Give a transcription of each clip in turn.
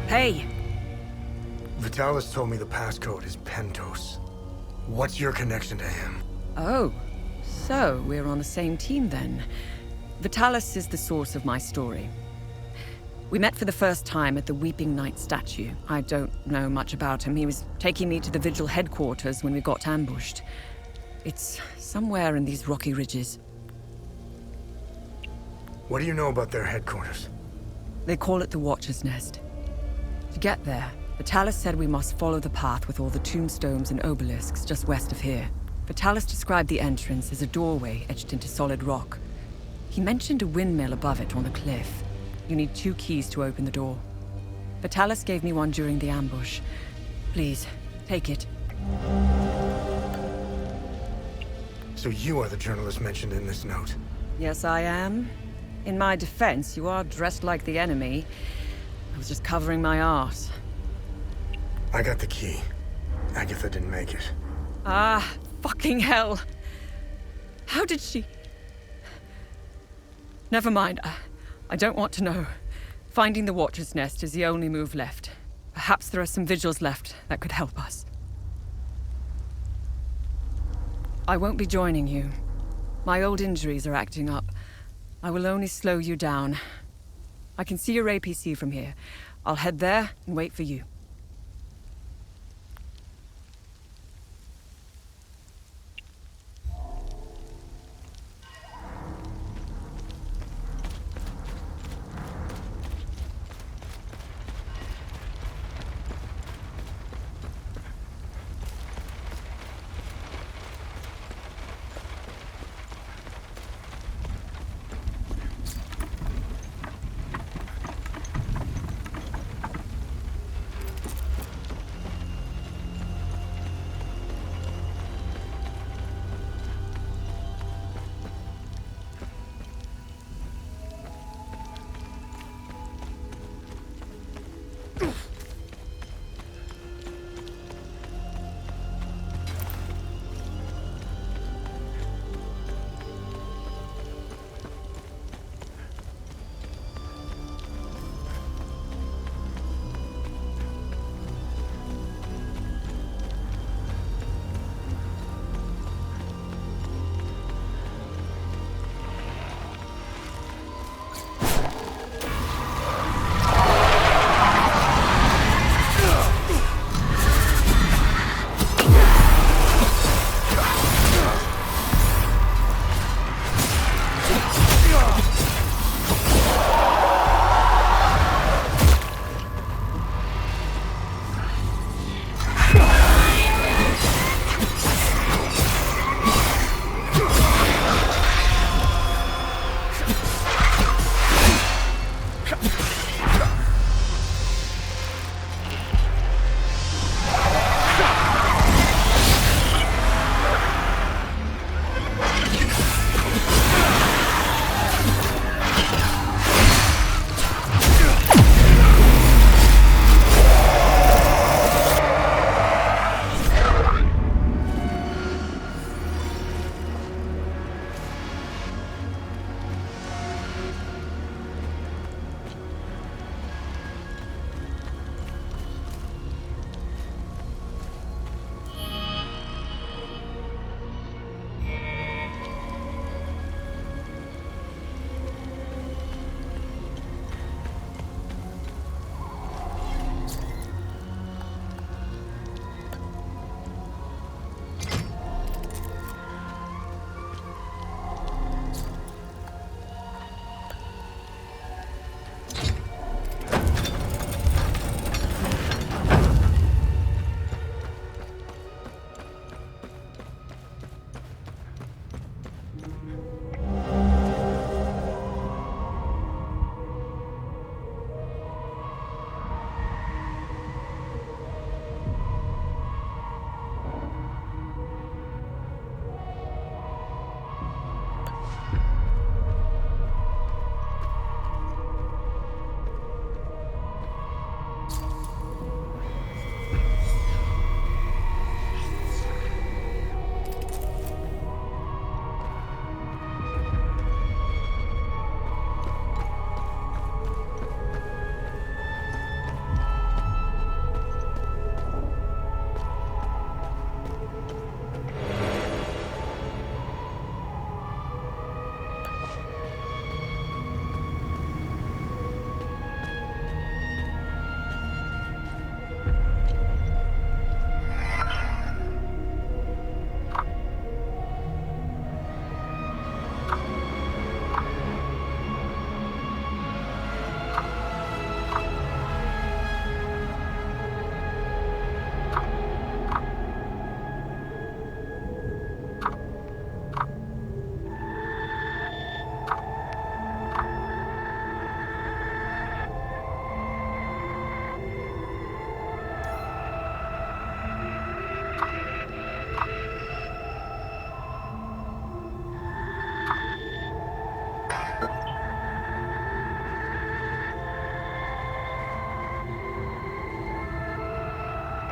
Hey! Vitalis told me the passcode is Pentos. What's your connection to him? Oh, so we're on the same team then. Vitalis is the source of my story. We met for the first time at the Weeping Knight statue. I don't know much about him. He was taking me to the Vigil headquarters when we got ambushed. It's somewhere in these rocky ridges. What do you know about their headquarters? They call it the Watcher's Nest. To get there, Vitalis said we must follow the path with all the tombstones and obelisks just west of here. Vitalis described the entrance as a doorway etched into solid rock. He mentioned a windmill above it on the cliff. You need 2 keys to open the door. Vitalis gave me one during the ambush. Please, take it. So you are the journalist mentioned in this note? Yes, I am. In my defense, you are dressed like the enemy. I was just covering my arse. I got the key. Agatha didn't make it. Ah, fucking hell. How did she... Never mind. I don't want to know. Finding the Watcher's Nest is the only move left. Perhaps there are some vigils left that could help us. I won't be joining you. My old injuries are acting up. I will only slow you down. I can see your APC from here. I'll head there and wait for you.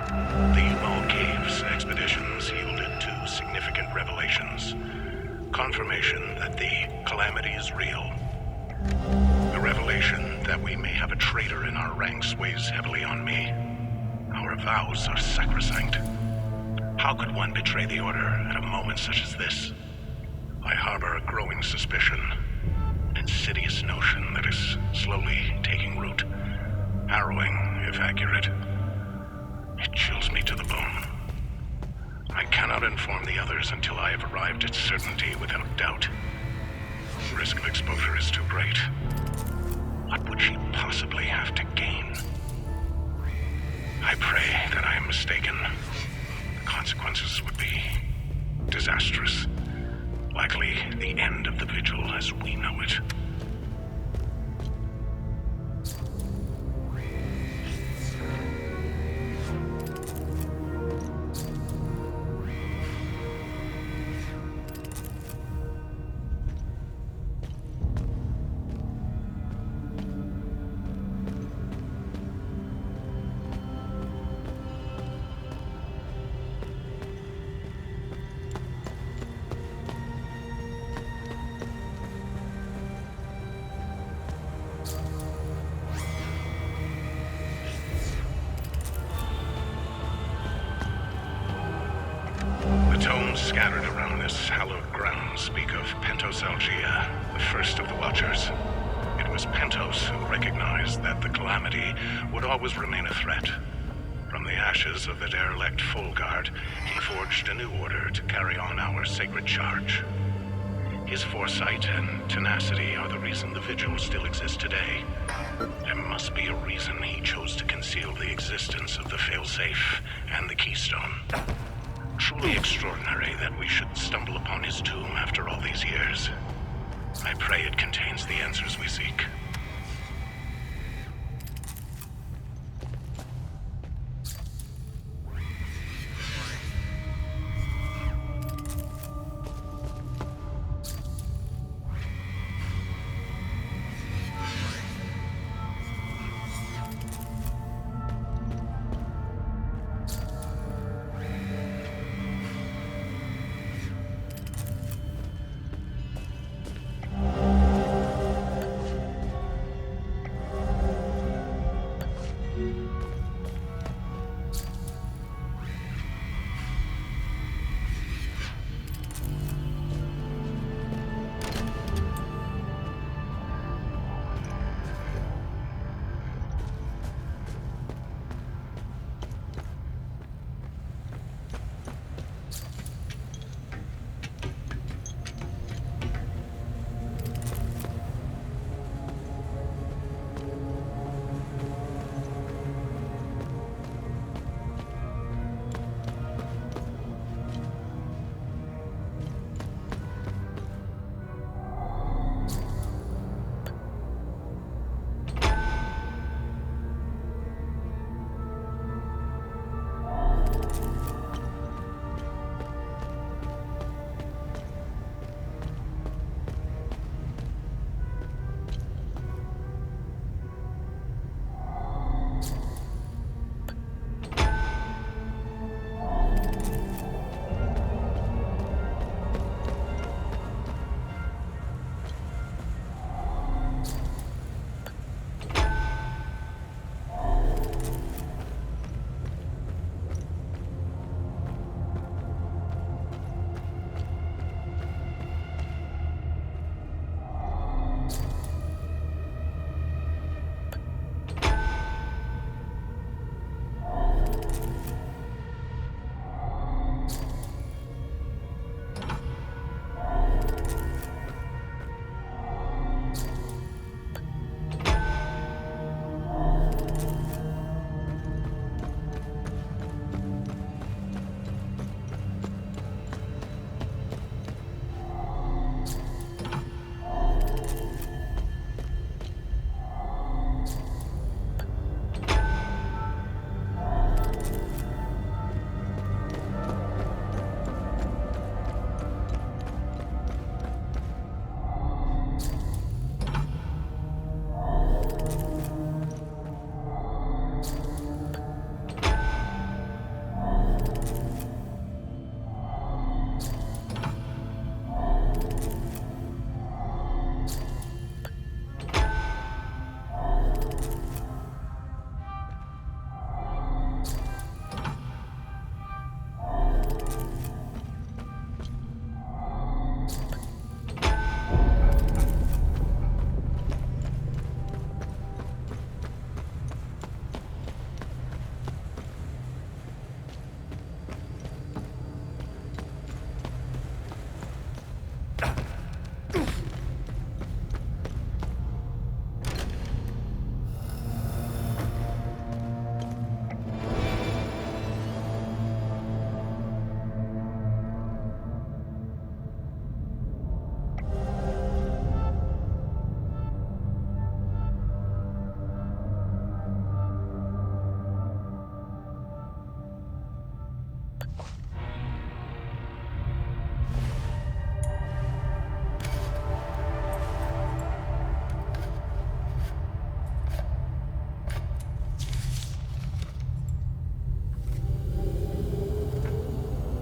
The Umal Caves expeditions yielded two significant revelations. Confirmation that the calamity is real. The revelation that we may have a traitor in our ranks weighs heavily on me. Our vows are sacrosanct. How could one betray the Order at a moment such as this? I harbor a growing suspicion, an insidious notion that is slowly taking root. Harrowing, if accurate. It chills me to the bone. I cannot inform the others until I have arrived at certainty without doubt. The risk of exposure is too great. What would she possibly have to gain? I pray that I am mistaken. The consequences would be disastrous. Likely the end of the Vigil as we know it. The tomes scattered around this hallowed ground speak of Pentos Algia, the first of the Watchers. It was Pentos who recognized that the calamity would always remain a threat. From the ashes of the derelict Folgard, he forged a new order to carry on our sacred charge. His foresight and tenacity are the reason the Vigil still exists today. There must be a reason he chose to conceal the existence of the failsafe and the keystone. Truly extraordinary that we should stumble upon his tomb after all these years. I pray it contains the answers we seek.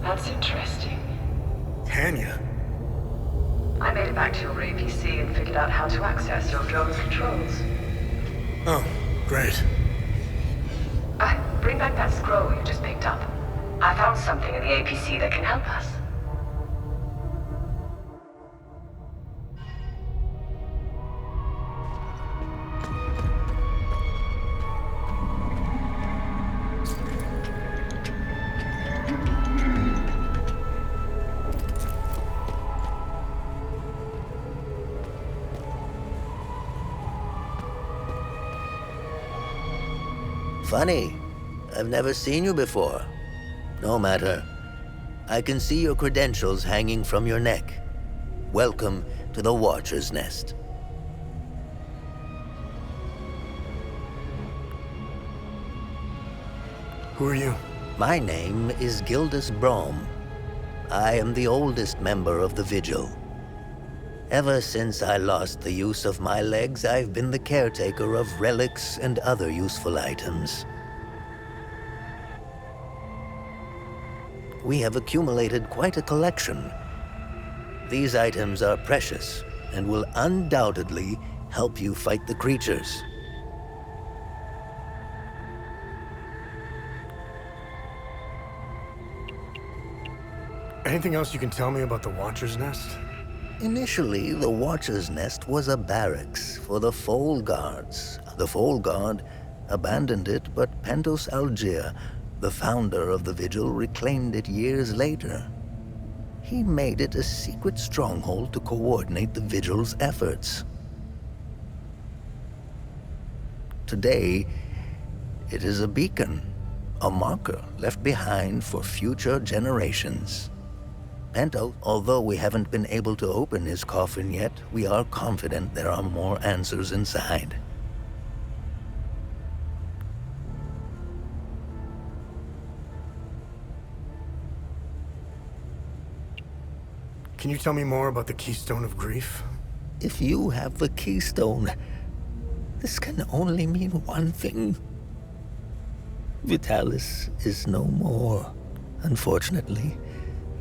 That's interesting. Tanya? I made it back to your APC and figured out how to access your drone's controls. Oh, great. Bring back that scroll you just picked up. I found something in the APC that can help us. Funny. I've never seen you before. No matter. I can see your credentials hanging from your neck. Welcome to the Watcher's Nest. Who are you? My name is Gildas Brom. I am the oldest member of the Vigil. Ever since I lost the use of my legs, I've been the caretaker of relics and other useful items. We have accumulated quite a collection. These items are precious and will undoubtedly help you fight the creatures. Anything else you can tell me about the Watcher's Nest? Initially, the Watcher's Nest was a barracks for the Foal Guards. The Foal Guard abandoned it, but Pentos Algier, the founder of the Vigil, reclaimed it years later. He made it a secret stronghold to coordinate the Vigil's efforts. Today, it is a beacon, a marker left behind for future generations. Pento, although we haven't been able to open his coffin yet, we are confident there are more answers inside. Can you tell me more about the Keystone of Grief? If you have the keystone, this can only mean one thing. Vitalis is no more. Unfortunately,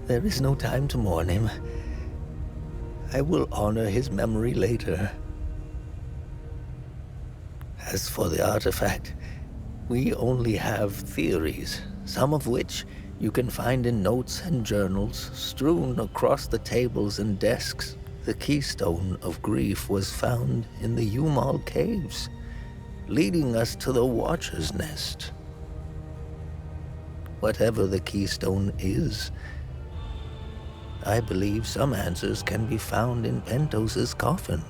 there is no time to mourn him. I will honor his memory later. As for the artifact, we only have theories, some of which you can find in notes and journals strewn across the tables and desks. The Keystone of Grief was found in the Umal Caves, leading us to the Watcher's Nest. Whatever the Keystone is, I believe some answers can be found in Pentos's coffin.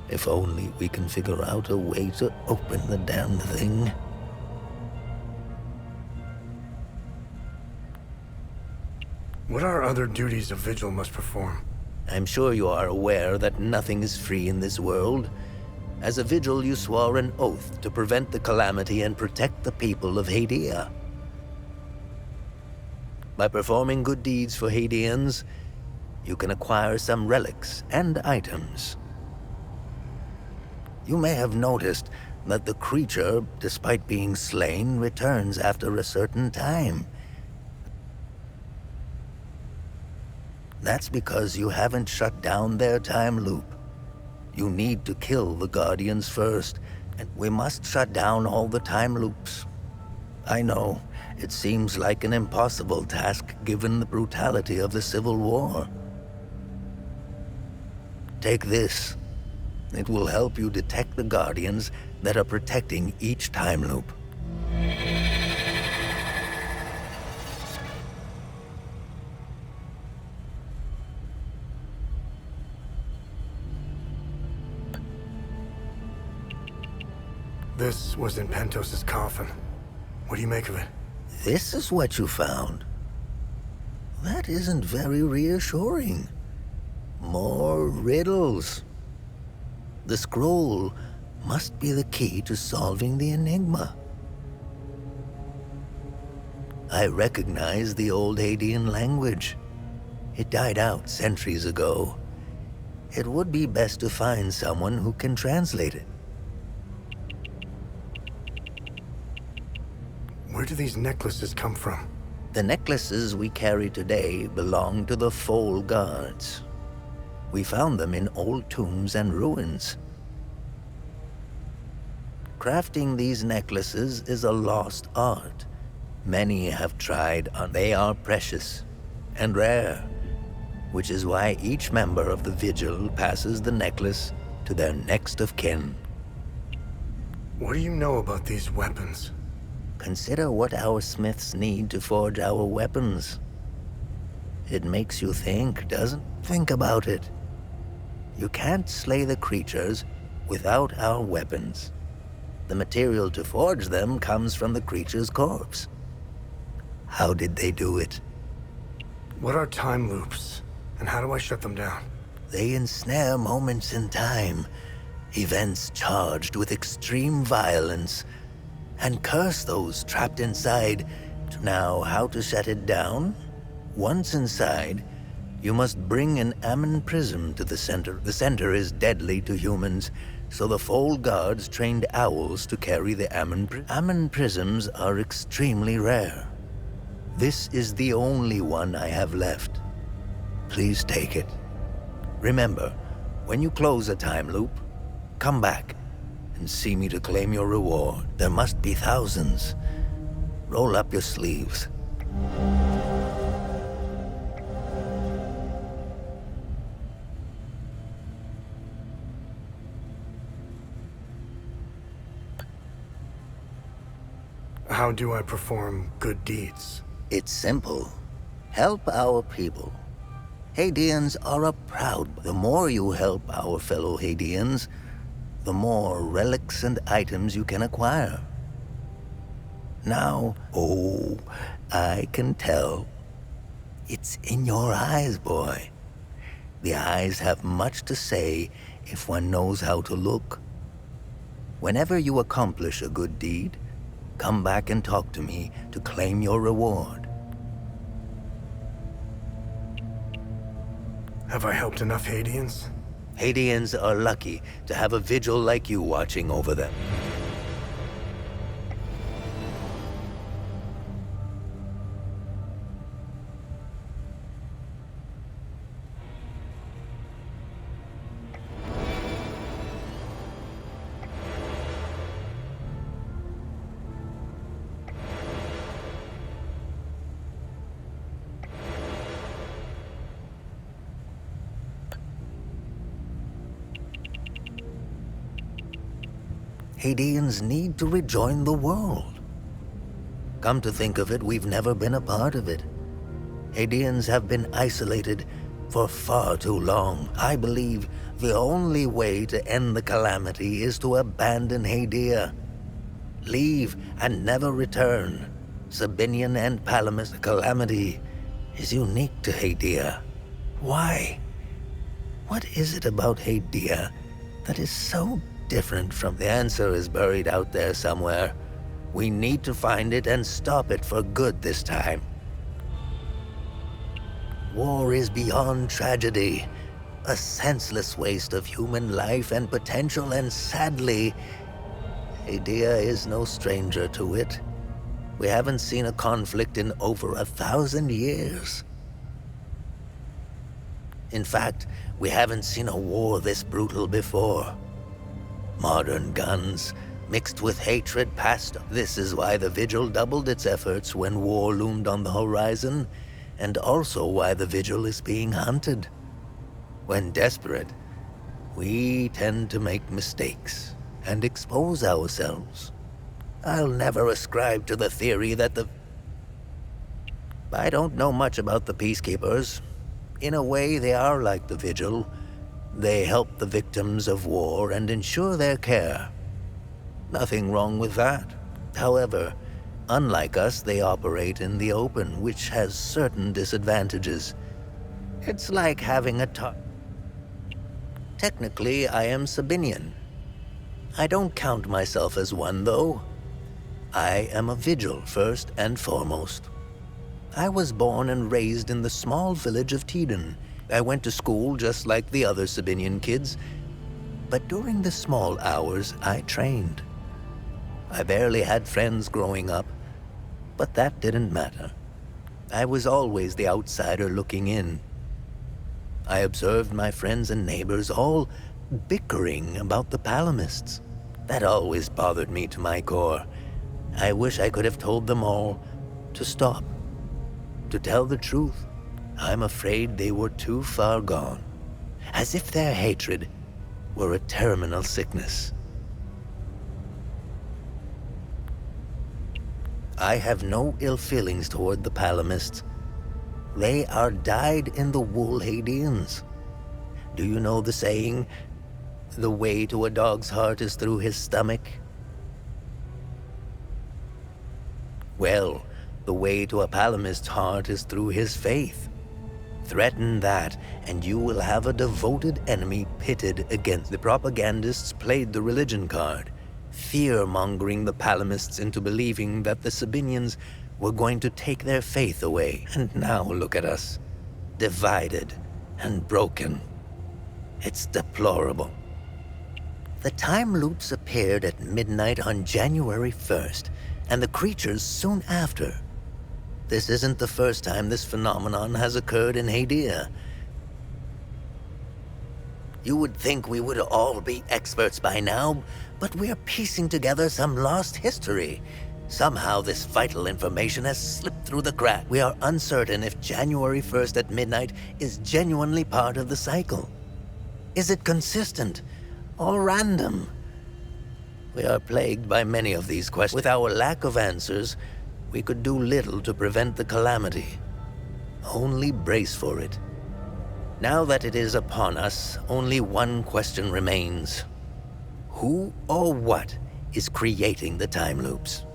If only we can figure out a way to open the damn thing. What are other duties a Vigil must perform? I'm sure you are aware that nothing is free in this world. As a Vigil, you swore an oath to prevent the calamity and protect the people of Hadia. By performing good deeds for Hadians, you can acquire some relics and items. You may have noticed that the creature, despite being slain, returns after a certain time. That's because you haven't shut down their time loop. You need to kill the Guardians first, and we must shut down all the time loops. I know, it seems like an impossible task given the brutality of the Civil War. Take this. It will help you detect the Guardians that are protecting each time loop. This was in Pentos's coffin. What do you make of it? This is what you found. That isn't very reassuring. More riddles. The scroll must be the key to solving the enigma. I recognize the old Hadean language. It died out centuries ago. It would be best to find someone who can translate it. Where do these necklaces come from? The necklaces we carry today belong to the Foal Guards. We found them in old tombs and ruins. Crafting these necklaces is a lost art. Many have tried, and they are precious and rare, which is why each member of the Vigil passes the necklace to their next of kin. What do you know about these weapons? Consider what our smiths need to forge our weapons. It makes you think, doesn't it? Think about it. You can't slay the creatures without our weapons. The material to forge them comes from the creature's corpse. How did they do it? What are time loops, and how do I shut them down? They ensnare moments in time, events charged with extreme violence, and curse those trapped inside. Now, how to shut it down? Once inside, you must bring an Ammon prism to the center. The center is deadly to humans, so the Foal Guards trained owls to carry the Ammon prism. Ammon prisms are extremely rare. This is the only one I have left. Please take it. Remember, when you close a time loop, come back and see me to claim your reward. There must be thousands. Roll up your sleeves. How do I perform good deeds? It's simple. Help our people. Hadeans are a proud. The more you help our fellow Hadeans, the more relics and items you can acquire. Now, oh, I can tell. It's in your eyes, boy. The eyes have much to say if one knows how to look. Whenever you accomplish a good deed, come back and talk to me to claim your reward. Have I helped enough Hadeans? Hadeans are lucky to have a Vigil like you watching over them. Hadeans need to rejoin the world. Come to think of it, we've never been a part of it. Hadeans have been isolated for far too long. I believe the only way to end the calamity is to abandon Hadea. Leave and never return. Sabinian and Palamus, the calamity is unique to Hadea. Why? What is it about Hadea that is so different from... The answer is buried out there somewhere. We need to find it and stop it for good this time. War is beyond tragedy, a senseless waste of human life and potential, and sadly, Hadea is no stranger to it. We haven't seen a conflict in over 1,000 years. In fact, we haven't seen a war this brutal before. Modern guns, mixed with hatred past. This is why the Vigil doubled its efforts when war loomed on the horizon, and also why the Vigil is being hunted. When desperate, we tend to make mistakes and expose ourselves. I'll never ascribe to the theory that I don't know much about the Peacekeepers. In a way, they are like the Vigil. They help the victims of war and ensure their care. Nothing wrong with that. However, unlike us, they operate in the open, which has certain disadvantages. It's like having a Technically, I am Sabinian. I don't count myself as one, though. I am a Vigil, first and foremost. I was born and raised in the small village of Teden. I went to school just like the other Sabinian kids, but during the small hours, I trained. I barely had friends growing up, but that didn't matter. I was always the outsider looking in. I observed my friends and neighbors all bickering about the Palamists. That always bothered me to my core. I wish I could have told them all to stop. To tell the truth, I'm afraid they were too far gone. As if their hatred were a terminal sickness. I have no ill feelings toward the Palamists. They are dyed-in-the-wool Hadeans. Do you know the saying, the way to a dog's heart is through his stomach? Well, the way to a Palamist's heart is through his faith. Threaten that, and you will have a devoted enemy pitted against. The propagandists played the religion card, fear-mongering the Palamists into believing that the Sabinians were going to take their faith away. And now look at us, divided and broken. It's deplorable. The time loops appeared at midnight on January 1st, and the creatures soon after. This isn't the first time this phenomenon has occurred in Hadia. You would think we would all be experts by now, but we're piecing together some lost history. Somehow this vital information has slipped through the cracks. We are uncertain if January 1st at midnight is genuinely part of the cycle. Is it consistent or random? We are plagued by many of these questions. With our lack of answers, we could do little to prevent the calamity. Only brace for it. Now that it is upon us, only one question remains. Who or what is creating the time loops?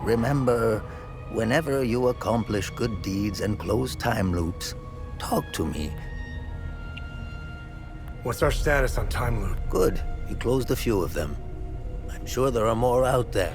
remember, whenever you accomplish good deeds and close time loops, talk to me. What's our status on time loop? Good. You closed a few of them. I'm sure there are more out there.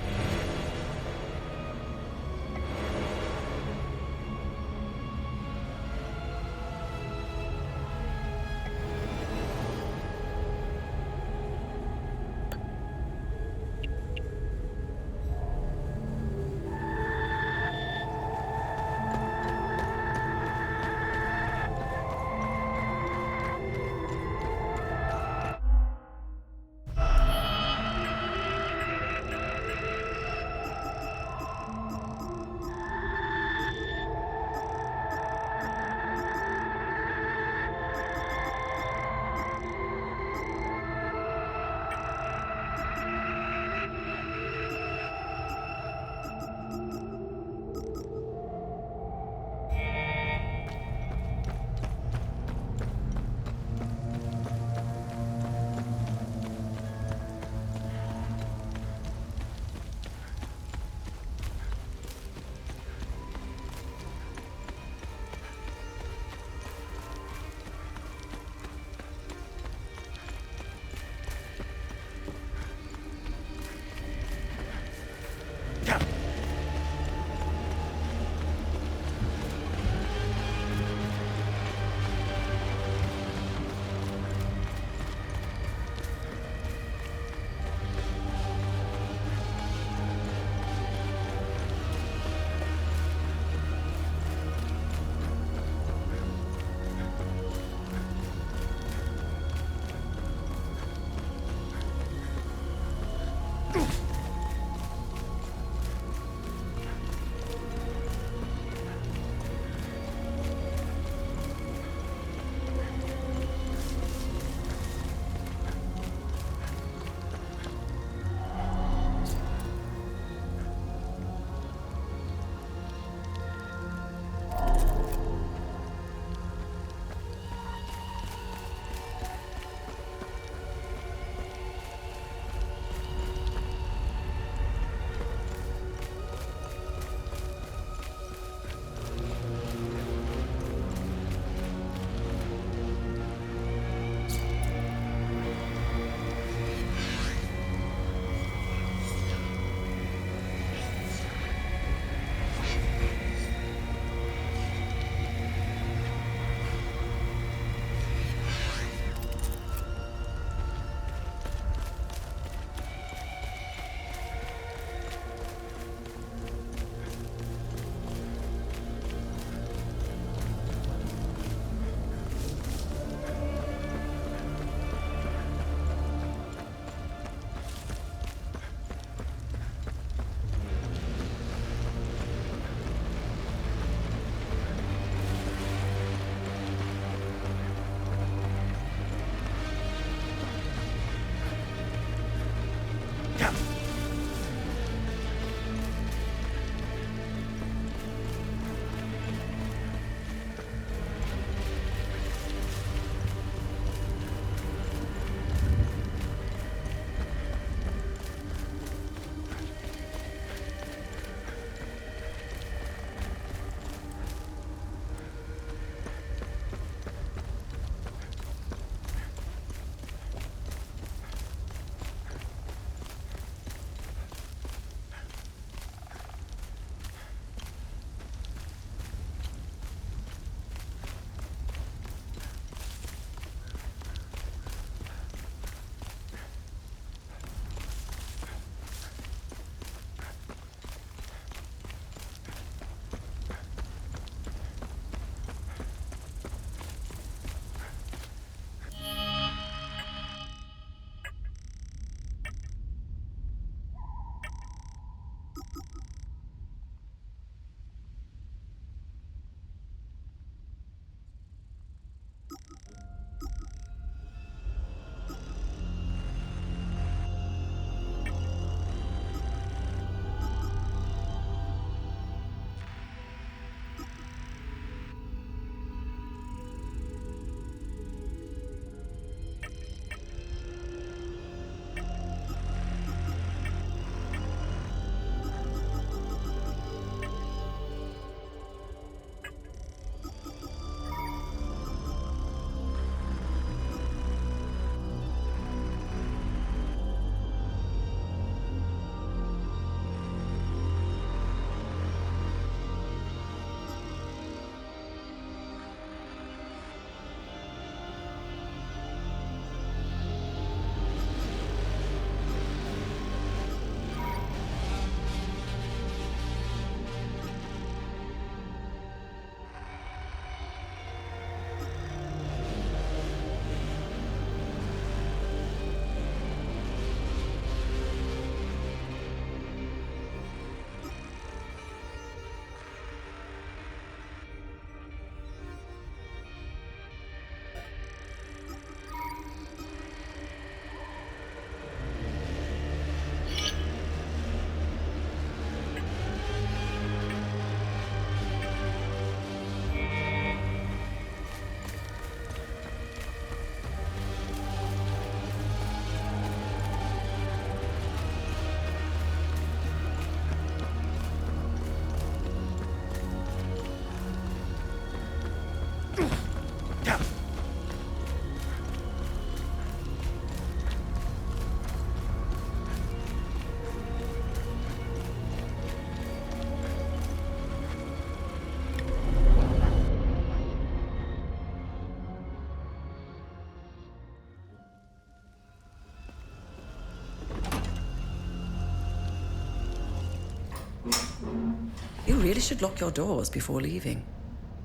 You really should lock your doors before leaving.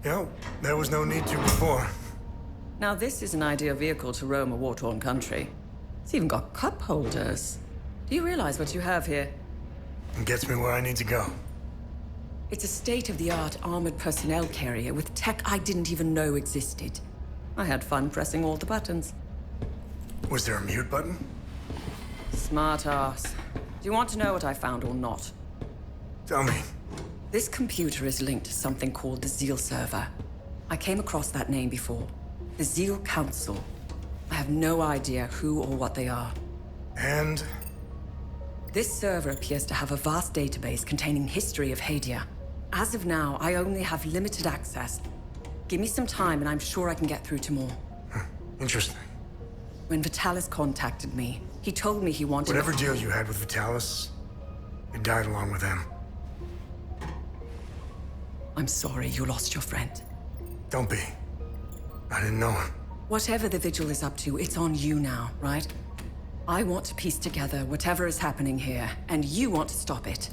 Yeah, there was no need to before. Now this is an ideal vehicle to roam a war-torn country. It's even got cup holders. Do you realize what you have here? It gets me where I need to go. It's a state-of-the-art armored personnel carrier with tech I didn't even know existed. I had fun pressing all the buttons. Was there a mute button? Smart ass. Do you want to know what I found or not? Tell me. This computer is linked to something called the Zeal server. I came across that name before. The Zeal Council. I have no idea who or what they are. And? This server appears to have a vast database containing history of Hadia. As of now, I only have limited access. Give me some time and I'm sure I can get through to more. Interesting. When Vitalis contacted me, he told me he wanted... Whatever deal you had with Vitalis, it died along with him. I'm sorry you lost your friend. Don't be. I didn't know him. Whatever the Vigil is up to, it's on you now, right? I want to piece together whatever is happening here, and you want to stop it.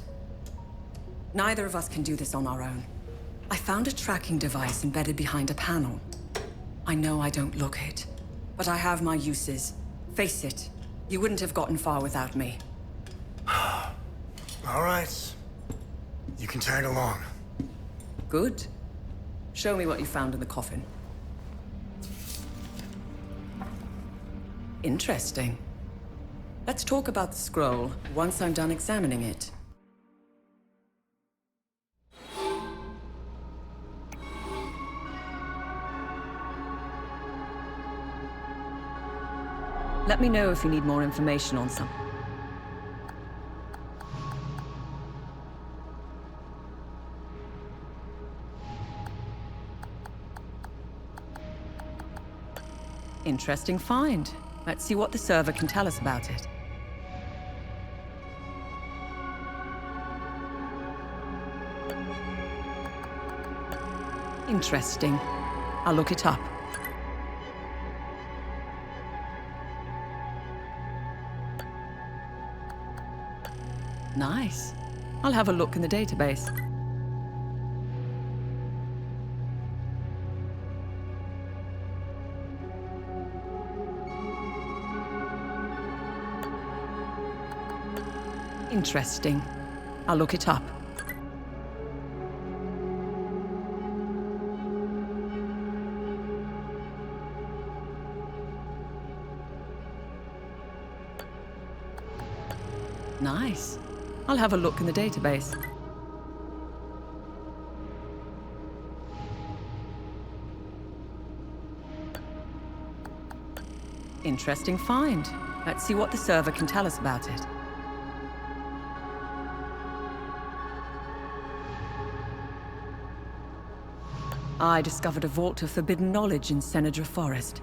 Neither of us can do this on our own. I found a tracking device embedded behind a panel. I know I don't look it, but I have my uses. Face it, you wouldn't have gotten far without me. All right. You can tag along. Good. Show me what you found in the coffin. Interesting. Let's talk about the scroll once I'm done examining it. Let me know if you need more information on something. Interesting find. Let's see what the server can tell us about it. Interesting. I'll look it up. Nice. I'll have a look in the database. Interesting. I'll look it up. Nice. I'll have a look in the database. Interesting find. Let's see what the server can tell us about it. I discovered a vault of forbidden knowledge in Senedra Forest.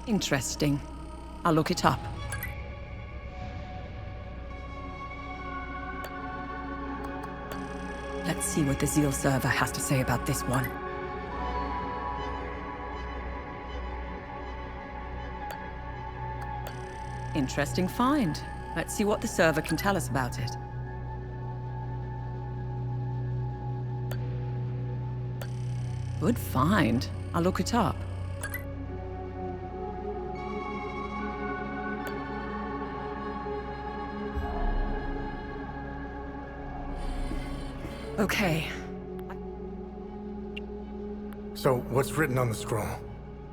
Interesting. I'll look it up. Let's see what the Zeal server has to say about this one. Interesting find. Let's see what the server can tell us about it. Good find. I'll look it up. Okay. So, what's written on the scroll?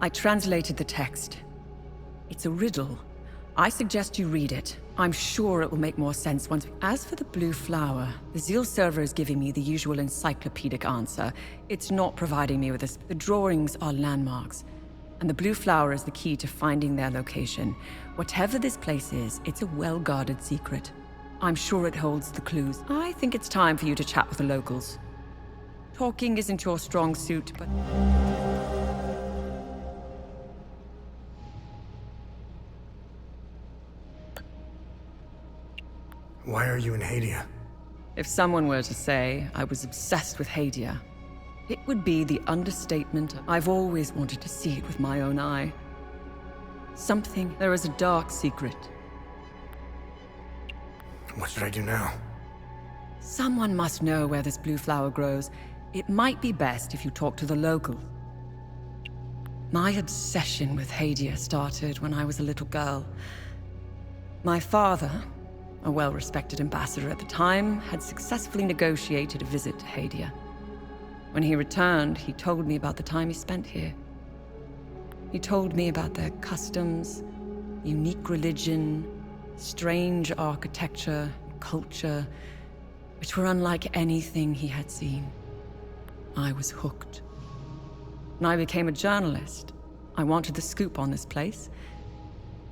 I translated the text. It's a riddle. I suggest you read it. I'm sure it will make more sense once... As for the blue flower, the Zeal server is giving me the usual encyclopedic answer. It's not providing me with this. The drawings are landmarks, and the blue flower is the key to finding their location. Whatever this place is, it's a well-guarded secret. I'm sure it holds the clues. I think it's time for you to chat with the locals. Talking isn't your strong suit, but... Why are you in Hadia? If someone were to say I was obsessed with Hadia, it would be the understatement. I've always wanted to see it with my own eye. There is a dark secret. What should I do now? Someone must know where this blue flower grows. It might be best if you talk to the locals. My obsession with Hadia started when I was a little girl. My father, a well-respected ambassador at the time, had successfully negotiated a visit to Hadia. When he returned, he told me about the time he spent here. He told me about their customs, unique religion, strange architecture, culture, which were unlike anything he had seen. I was hooked. When I became a journalist, I wanted the scoop on this place.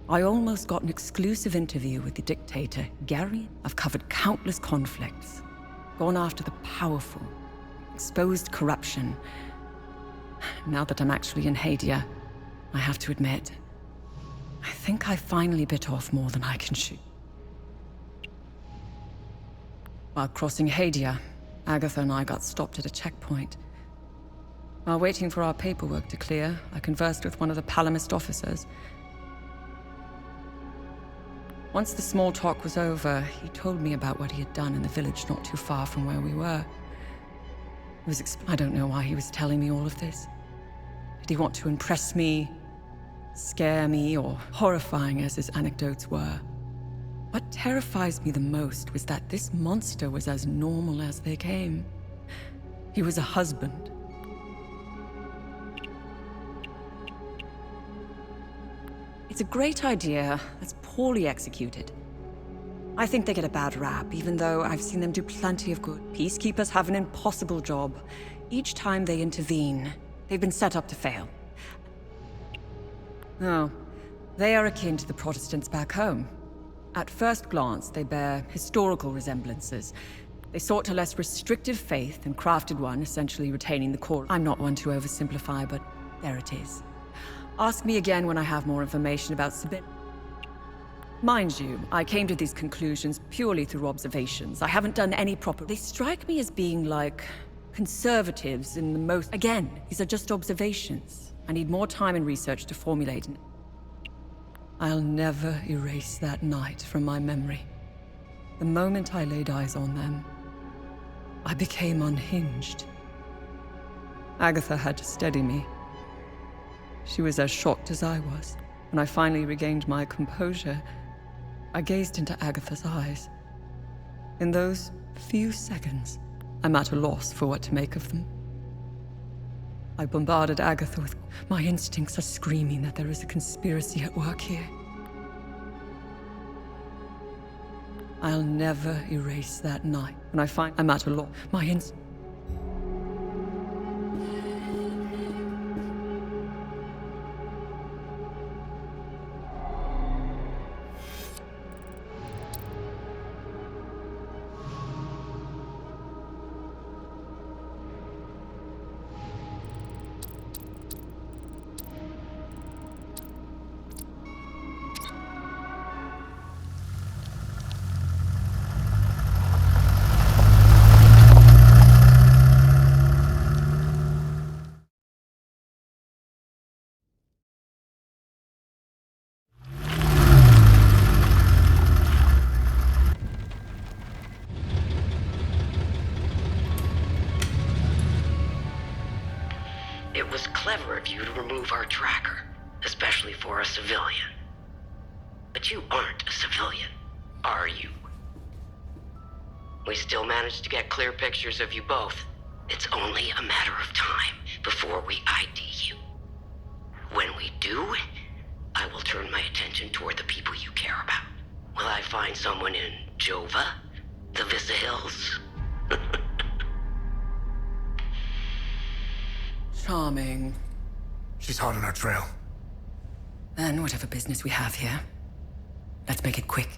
I almost got an exclusive interview with the dictator, Gary. I've covered countless conflicts, gone after the powerful, exposed corruption. Now that I'm actually in Hadia, I have to admit, I think I finally bit off more than I can chew. While crossing Hadia, Agatha and I got stopped at a checkpoint. While waiting for our paperwork to clear, I conversed with one of the Palamist officers. Once the small talk was over, he told me about what he had done in the village not too far from where we were. I don't know why he was telling me all of this. Did he want to impress me, scare me, or horrifying as his anecdotes were? What terrifies me the most was that this monster was as normal as they came. He was a husband. It's a great idea that's poorly executed. I think they get a bad rap, even though I've seen them do plenty of good. Peacekeepers have an impossible job. Each time they intervene, they've been set up to fail. No, they are akin to the Protestants back home. At first glance, they bear historical resemblances. They sought a less restrictive faith and crafted one, essentially retaining the core. I'm not one to oversimplify, but there it is. Ask me again when I have more information about Sabine. Mind you, I came to these conclusions purely through observations. I haven't done any proper... They strike me as being like conservatives in the most... Again, these are just observations. I need more time and research to formulate. I'll never erase that night from my memory. The moment I laid eyes on them, I became unhinged. Agatha had to steady me. She was as shocked as I was. When I finally regained my composure, I gazed into Agatha's eyes. In those few seconds, I'm at a loss for what to make of them. I bombarded Agatha with... My instincts are screaming that there is a conspiracy at work here. I'll never erase that night. When I find I'm at a loss, my instincts... It was clever of you to remove our tracker, especially for a civilian. But you aren't a civilian, are you? We still managed to get clear pictures of you both. It's only a matter of time before we ID you. When we do, I will turn my attention toward the people you care about. Will I find someone in Jova? The Vista Hills? Charming. She's hot on our trail. Then whatever business we have here, let's make it quick.